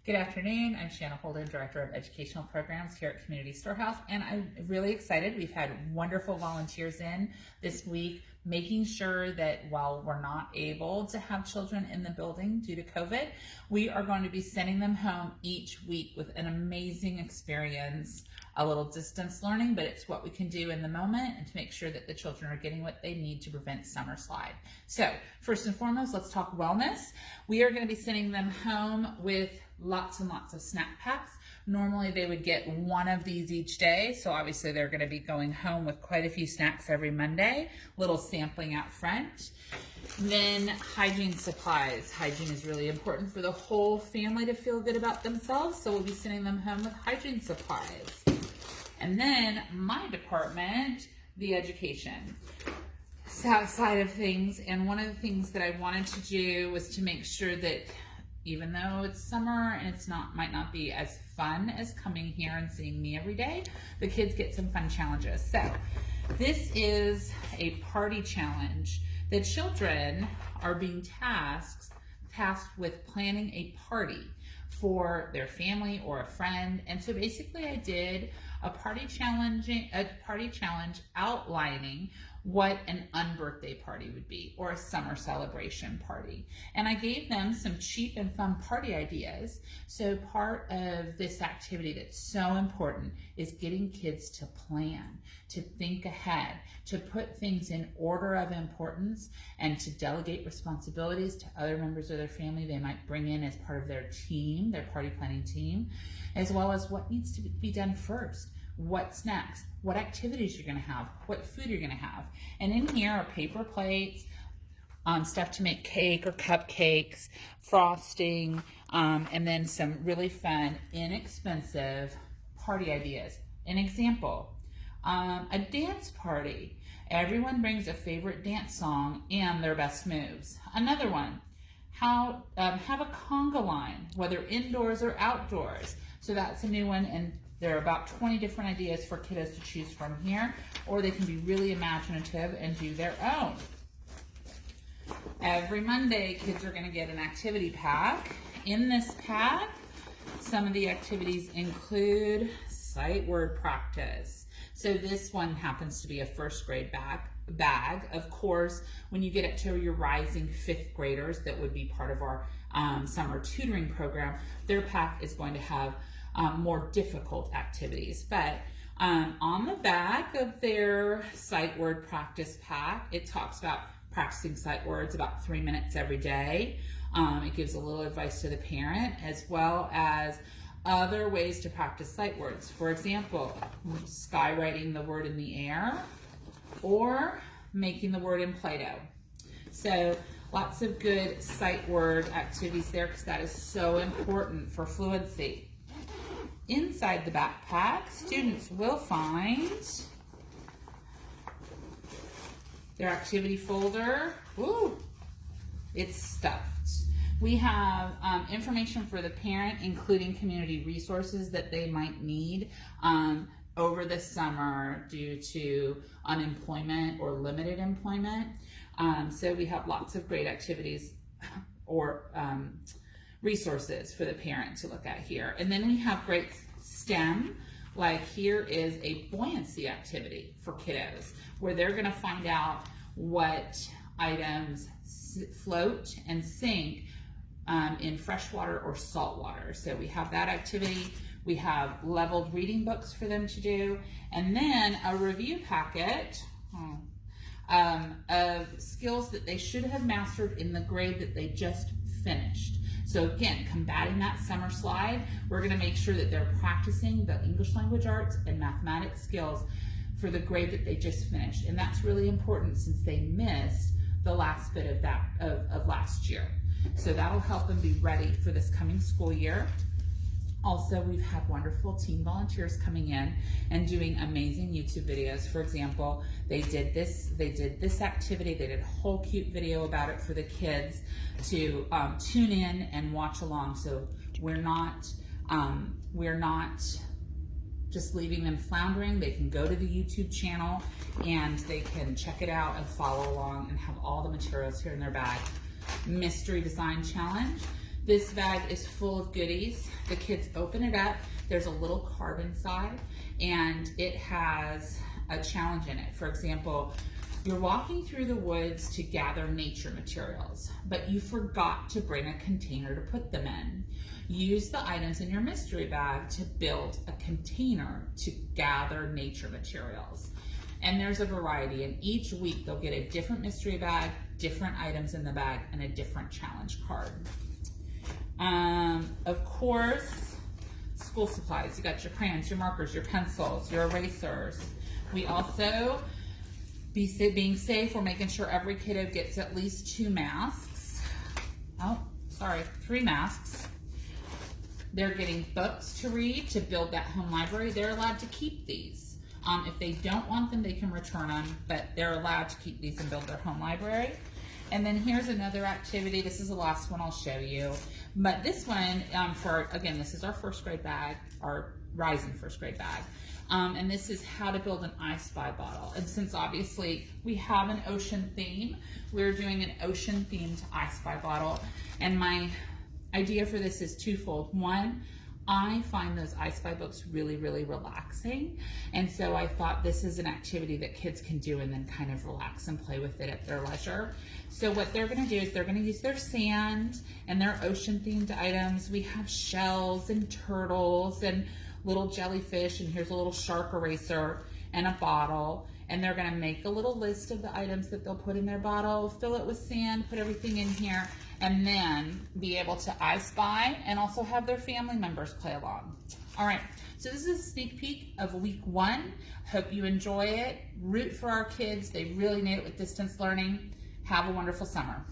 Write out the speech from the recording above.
Good afternoon. I'm Shanna Holden, Director of Educational Programs here at Community Storehouse, and I'm really excited. We've had wonderful volunteers in this week, making sure that while we're not able to have children in the building due to COVID, we are going to be sending them home each week with an amazing experience, a little distance learning, but it's what we can do in the moment and to make sure that the children are getting what they need to prevent summer slide. So first and foremost, let's talk wellness. We are going to be sending them home with lots and lots of snack packs. Normally they would get one of these each day, so obviously they're going to be going home with quite a few snacks every Monday, little sampling out front. Then hygiene supplies. Hygiene is really important for the whole family to feel good about themselves, so we'll be sending them home with hygiene supplies. And then my department, the education side of things, and one of the things that I wanted to do was to make sure that even though it's summer and might not be as fun as coming here and seeing me every day, the kids get some fun challenges. So this is a party challenge. The children are being tasked with planning a party for their family or a friend. And so basically I did a party challenge outlining what an unbirthday party would be, or a summer celebration party. And I gave them some cheap and fun party ideas. So part of this activity that's so important is getting kids to plan, to think ahead, to put things in order of importance, and to delegate responsibilities to other members of their family they might bring in as part of their team, their party planning team, as well as what needs to be done first. What snacks, what activities you're gonna have, what food you're gonna have. And in here are paper plates, stuff to make cake or cupcakes, frosting, and then some really fun, inexpensive party ideas. An example, a dance party. Everyone brings a favorite dance song and their best moves. Another one, have a conga line, whether indoors or outdoors. So that's a new one, and there are about 20 different ideas for kiddos to choose from here, or they can be really imaginative and do their own. Every Monday, kids are going to get an activity pack. In this pack, some of the activities include sight word practice. So this one happens to be a first grade bag. Of course, when you get up to your rising fifth graders, that would be part of our summer tutoring program, their pack is going to have more difficult activities. But on the back of their sight word practice pack, it talks about practicing sight words about 3 minutes every day. It gives a little advice to the parent, as well as other ways to practice sight words. For example, skywriting the word in the air, or making the word in Play-Doh. So lots of good sight word activities there, because that is so important for fluency. Inside the backpack, students will find their activity folder. Ooh, it's stuffed. We have information for the parent, including community resources that they might need over the summer due to unemployment or limited employment. So we have lots of great activities or resources for the parent to look at here. And then we have great STEM, like here is a buoyancy activity for kiddos, where they're gonna find out what items float and sink in freshwater or salt water. So we have that activity. We have leveled reading books for them to do, and then a review packet of skills that they should have mastered in the grade that they just finished. So again, combating that summer slide, we're gonna make sure that they're practicing the English language arts and mathematics skills for the grade that they just finished. And that's really important since they missed the last bit of that of last year. So that'll help them be ready for this coming school year. Also, we've had wonderful teen volunteers coming in and doing amazing YouTube videos. For example, they did this activity. They did a whole cute video about it for the kids to tune in and watch along. So we're not just leaving them floundering. They can go to the YouTube channel and they can check it out and follow along and have all the materials here in their bag. Mystery Design Challenge. This bag is full of goodies. The kids open it up. There's a little card inside, and it has a challenge in it. For example, you're walking through the woods to gather nature materials, but you forgot to bring a container to put them in. Use the items in your mystery bag to build a container to gather nature materials. And there's a variety, and each week they'll get a different mystery bag, different items in the bag, and a different challenge card. Of course, school supplies. You got your crayons, your markers, your pencils, your erasers. We also, being safe, we're making sure every kiddo gets at least 2 masks. 3 masks. They're getting books to read to build that home library. They're allowed to keep these. If they don't want them, they can return them, but they're allowed to keep these and build their home library. And then here's another activity. This is the last one I'll show you. But this one, again, this is our first grade bag, our rising first grade bag. And this is how to build an I Spy bottle. And since obviously we have an ocean theme, we're doing an ocean themed I Spy bottle. And my idea for this is twofold. One, I find those I Spy books really, really relaxing. And so I thought this is an activity that kids can do and then kind of relax and play with it at their leisure. So what they're gonna do is they're gonna use their sand and their ocean themed items. We have shells and turtles and little jellyfish, and here's a little shark eraser and a bottle. And they're gonna make a little list of the items that they'll put in their bottle, fill it with sand, put everything in here, and then be able to I Spy and also have their family members play along. All right, so this is a sneak peek of week 1. Hope you enjoy it. Root for our kids. They really made it with distance learning. Have a wonderful summer.